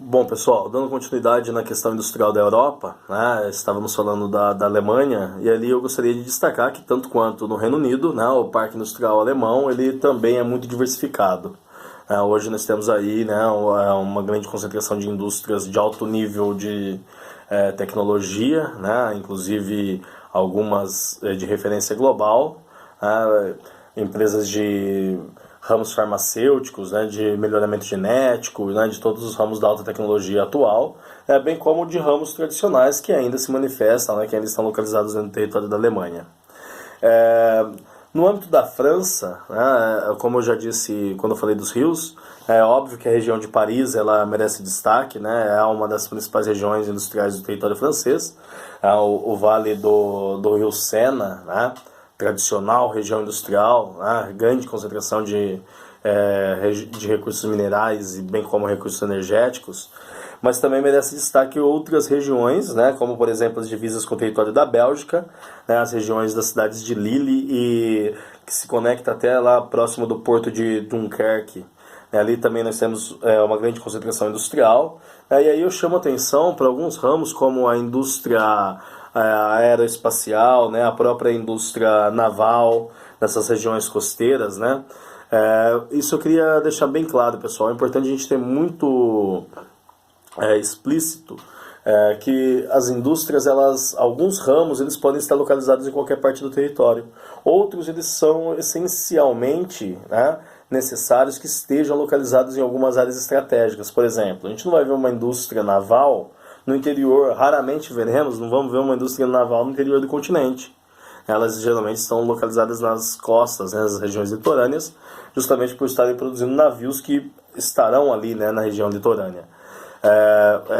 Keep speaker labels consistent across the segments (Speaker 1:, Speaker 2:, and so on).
Speaker 1: Bom, pessoal, dando continuidade na questão industrial da Europa, né, estávamos falando da Alemanha, e ali eu gostaria de destacar que, tanto quanto no Reino Unido, né, o parque industrial alemão ele também é muito diversificado. Hoje nós temos aí, né, uma grande concentração de indústrias de alto nível de tecnologia, né, inclusive algumas de referência global, empresas de ramos farmacêuticos, né, de melhoramento genético, né, de todos os ramos da alta tecnologia atual, bem como de ramos tradicionais que ainda se manifestam, né, que ainda estão localizados no território da Alemanha. No âmbito da França, né, como eu já disse quando eu falei dos rios, é óbvio que a região de Paris ela merece destaque, né, é uma das principais regiões industriais do território francês, o vale do rio Sena, né, tradicional região industrial, né, grande concentração de recursos minerais e bem como recursos energéticos, mas também merece destaque outras regiões, né, como por exemplo as divisas com o território da Bélgica, né, as regiões das cidades de Lille e que se conecta até lá próximo do porto de Dunkerque. Ali também nós temos uma grande concentração industrial, e aí eu chamo atenção para alguns ramos como a indústria aeroespacial, né, a própria indústria naval nessas regiões costeiras, né. Isso eu queria deixar bem claro, pessoal. É importante a gente ter muito explícito que as indústrias, alguns ramos, eles podem estar localizados em qualquer parte do território. Outros, eles são essencialmente, né, necessários que estejam localizados em algumas áreas estratégicas. Por exemplo, a gente não vai ver uma indústria naval no interior, raramente veremos, não vamos ver uma indústria naval no interior do continente. Elas geralmente estão localizadas nas costas, né, nas regiões litorâneas, justamente por estarem produzindo navios que estarão ali, né, na região litorânea.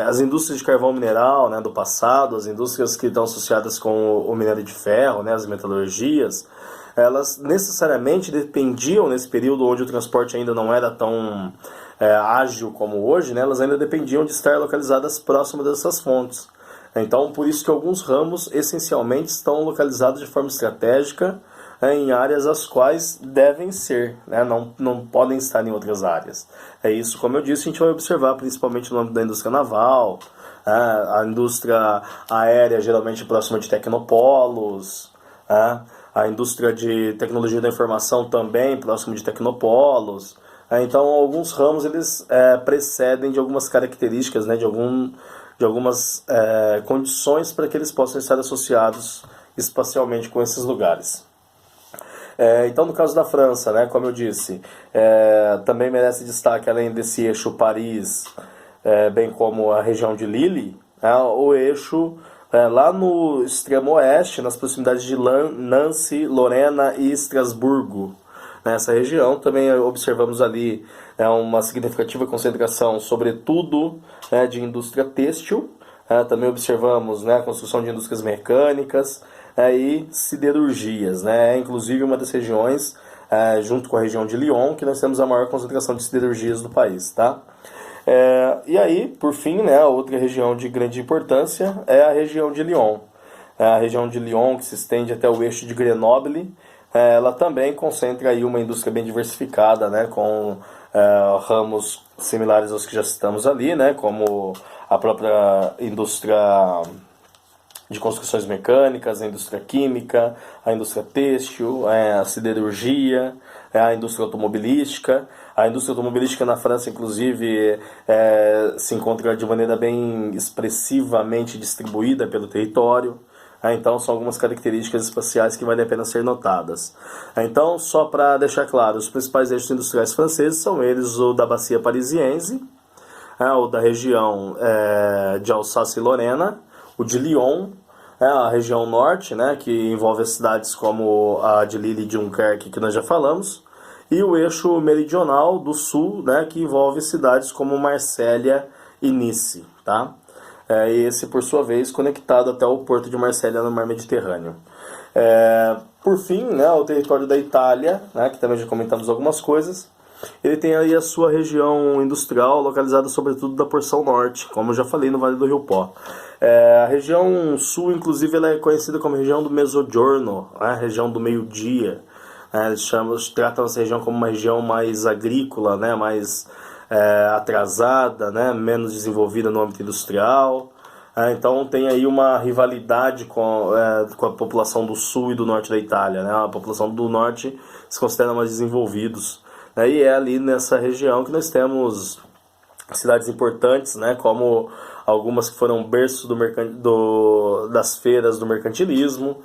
Speaker 1: As indústrias de carvão mineral, né, do passado, as indústrias que estão associadas com o minério de ferro, né, as metalurgias, elas necessariamente dependiam, nesse período onde o transporte ainda não era tão ágil como hoje, né, elas ainda dependiam de estar localizadas próximas dessas fontes. Então, por isso que alguns ramos, essencialmente, estão localizados de forma estratégica em áreas as quais devem ser, né, não podem estar em outras áreas. É isso, como eu disse, a gente vai observar principalmente no âmbito da indústria naval, a indústria aérea geralmente próxima de tecnopolos, a indústria de tecnologia da informação também próximo de tecnopolos. Então, alguns ramos eles precedem de algumas características, né, de algumas condições para que eles possam estar associados espacialmente com esses lugares. Então, no caso da França, né, como eu disse, também merece destaque, além desse eixo Paris, bem como a região de Lille, o eixo lá no extremo oeste, nas proximidades de Nancy, Lorena e Estrasburgo. Nessa região também observamos ali uma significativa concentração, sobretudo de indústria têxtil. Também observamos, né, a construção de indústrias mecânicas e siderurgias. Né? Inclusive uma das regiões, junto com a região de Lyon, que nós temos a maior concentração de siderurgias do país. Tá? E aí, por fim, né, a outra região de grande importância é a região de Lyon. A região de Lyon, que se estende até o eixo de Grenoble, ela também concentra aí uma indústria bem diversificada, né, com ramos similares aos que já citamos ali, né, como a própria indústria de construções mecânicas, a indústria química, a indústria têxtil, a siderurgia, a indústria automobilística. A indústria automobilística na França, inclusive, se encontra de maneira bem expressivamente distribuída pelo território. Então, são algumas características espaciais que valem a pena ser notadas. Então, só para deixar claro, os principais eixos industriais franceses são eles o da Bacia Parisiense, o da região de Alsácia e Lorena, o de Lyon, a região norte, né, que envolve as cidades como a de Lille e Dunkerque, que nós já falamos, e o eixo meridional do sul, né, que envolve cidades como Marsella e Nice, tá? E esse, por sua vez, conectado até o porto de Marsella no mar Mediterrâneo. Por fim, né, o território da Itália, né, que também já comentamos algumas coisas, ele tem aí a sua região industrial localizada sobretudo da porção norte, como eu já falei, no Vale do Rio Pó. A região sul, inclusive, ela é conhecida como região do Mezzogiorno, a região do meio-dia. Eles tratam essa região como uma região mais agrícola, né, mais atrasada, né, menos desenvolvida no âmbito industrial. Então tem aí uma rivalidade com a população do sul e do norte da Itália, né? A população do norte se considera mais desenvolvidos, né? E é ali nessa região que nós temos cidades importantes, né? Como algumas que foram berço das feiras do mercantilismo,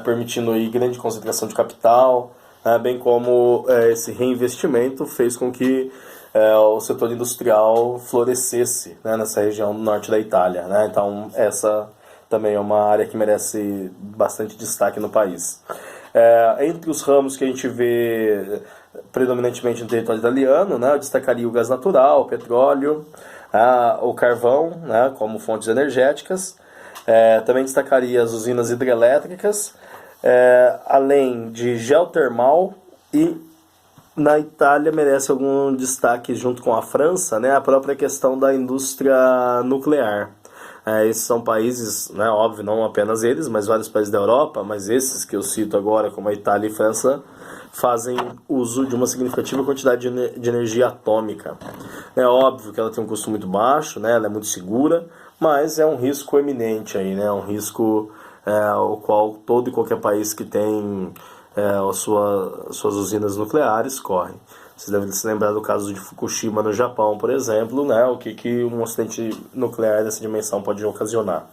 Speaker 1: permitindo aí grande concentração de capital, bem como esse reinvestimento fez com que o setor industrial florescesse, né, nessa região do norte da Itália, né? Então essa também é uma área que merece bastante destaque no país. Entre os ramos que a gente vê predominantemente no território italiano, né, eu destacaria o gás natural, o petróleo, o carvão, né, como fontes energéticas. Também destacaria as usinas hidrelétricas, além de geotermal, e na Itália merece algum destaque junto com a França, né, a própria questão da indústria nuclear. Esses são países, né, óbvio, não apenas eles, mas vários países da Europa, mas esses que eu cito agora, como a Itália e a França, fazem uso de uma significativa quantidade de energia atômica. É óbvio que ela tem um custo muito baixo, né, ela é muito segura, mas é um risco eminente aí, né, um risco o qual todo e qualquer país que tem suas usinas nucleares correm. Vocês devem se lembrar do caso de Fukushima no Japão, por exemplo, né, o que um acidente nuclear dessa dimensão pode ocasionar.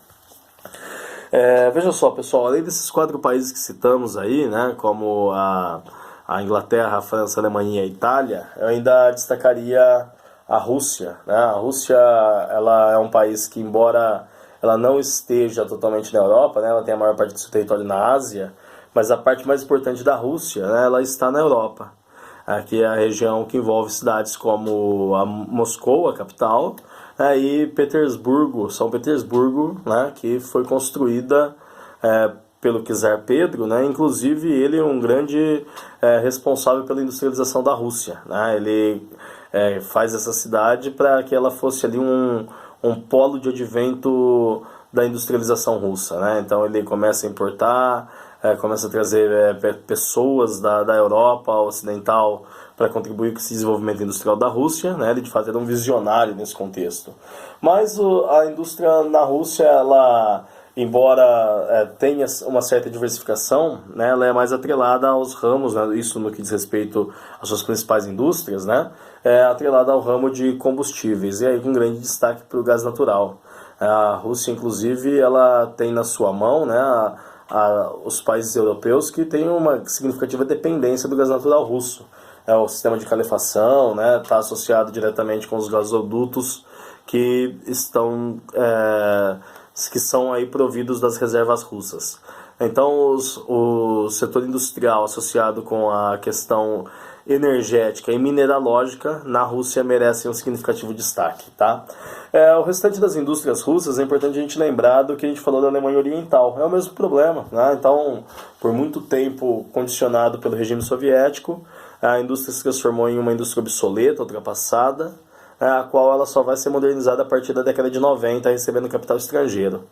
Speaker 1: Veja só, pessoal, além desses 4 países que citamos aí, né, como a Inglaterra, a França, a Alemanha e a Itália, eu ainda destacaria a Rússia, né? A Rússia, ela é um país que, embora ela não esteja totalmente na Europa, né, ela tem a maior parte do seu território na Ásia, mas a parte mais importante da Rússia, né, ela está na Europa. Aqui é a região que envolve cidades como a Moscou, a capital, e Petersburgo, São Petersburgo, né, que foi construída pelo czar Pedro, né, inclusive ele é um grande responsável pela industrialização da Rússia, né, ele faz essa cidade para que ela fosse ali um polo de advento da industrialização russa, né, então ele começa a importar, começa a trazer pessoas da Europa Ocidental para contribuir com esse desenvolvimento industrial da Rússia, né? Ele de fato era um visionário nesse contexto. Mas a indústria na Rússia, ela, embora tenha uma certa diversificação, né, ela é mais atrelada aos ramos, né, isso no que diz respeito às suas principais indústrias, né, atrelada ao ramo de combustíveis, e aí com grande destaque para o gás natural. A Rússia, inclusive, ela tem na sua mão, né, os países europeus que têm uma significativa dependência do gás natural russo. O sistema de calefação, né, está associado diretamente com os gasodutos que são aí providos das reservas russas. Então o setor industrial associado com a questão energética e mineralógica na Rússia merecem um significativo destaque, tá? O restante das indústrias russas é importante a gente lembrar do que a gente falou da Alemanha Oriental. É o mesmo problema, né? Então, por muito tempo condicionado pelo regime soviético, a indústria se transformou em uma indústria obsoleta, ultrapassada, a qual ela só vai ser modernizada a partir da década de 90, recebendo capital estrangeiro.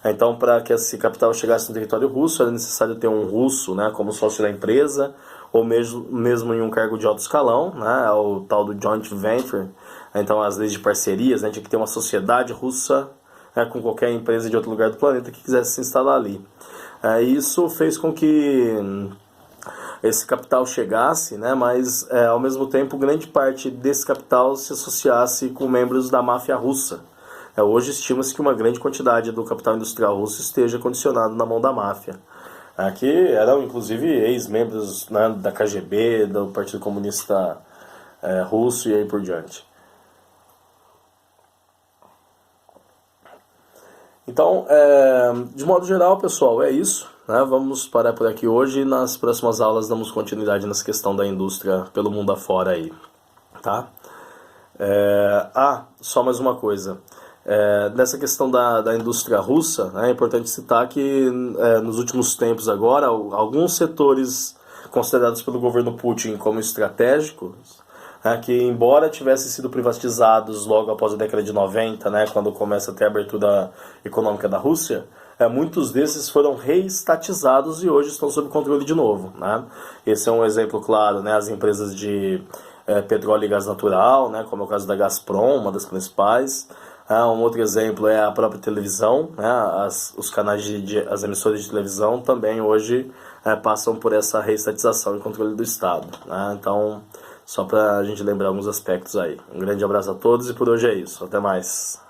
Speaker 1: Então, para que esse capital chegasse no território russo, era necessário ter um russo, né, como sócio da empresa, ou mesmo em um cargo de alto escalão, né, o tal do joint venture. Então, as leis de parcerias, né, tinha que ter uma sociedade russa, né, com qualquer empresa de outro lugar do planeta que quisesse se instalar ali. Isso fez com que esse capital chegasse, né, mas ao mesmo tempo grande parte desse capital se associasse com membros da máfia russa. Hoje estima-se que uma grande quantidade do capital industrial russo esteja condicionado na mão da máfia, que eram inclusive ex-membros, né, da KGB, do Partido Comunista Russo e aí por diante. Então, de modo geral, pessoal, é isso. Vamos parar por aqui hoje e nas próximas aulas damos continuidade nessa questão da indústria pelo mundo afora aí, tá? Só mais uma coisa. Nessa questão da indústria russa, é importante citar que nos últimos tempos agora, alguns setores considerados pelo governo Putin como estratégicos, que embora tivessem sido privatizados logo após a década de 90, né, quando começa a ter a abertura econômica da Rússia, muitos desses foram reestatizados e hoje estão sob controle de novo, né? Esse é um exemplo claro, né? As empresas de petróleo e gás natural, né, como é o caso da Gazprom, uma das principais. Um outro exemplo é a própria televisão, né, os canais as emissoras de televisão também hoje passam por essa reestatização e controle do Estado, né? Então, só para a gente lembrar alguns aspectos aí. Um grande abraço a todos e por hoje é isso. Até mais.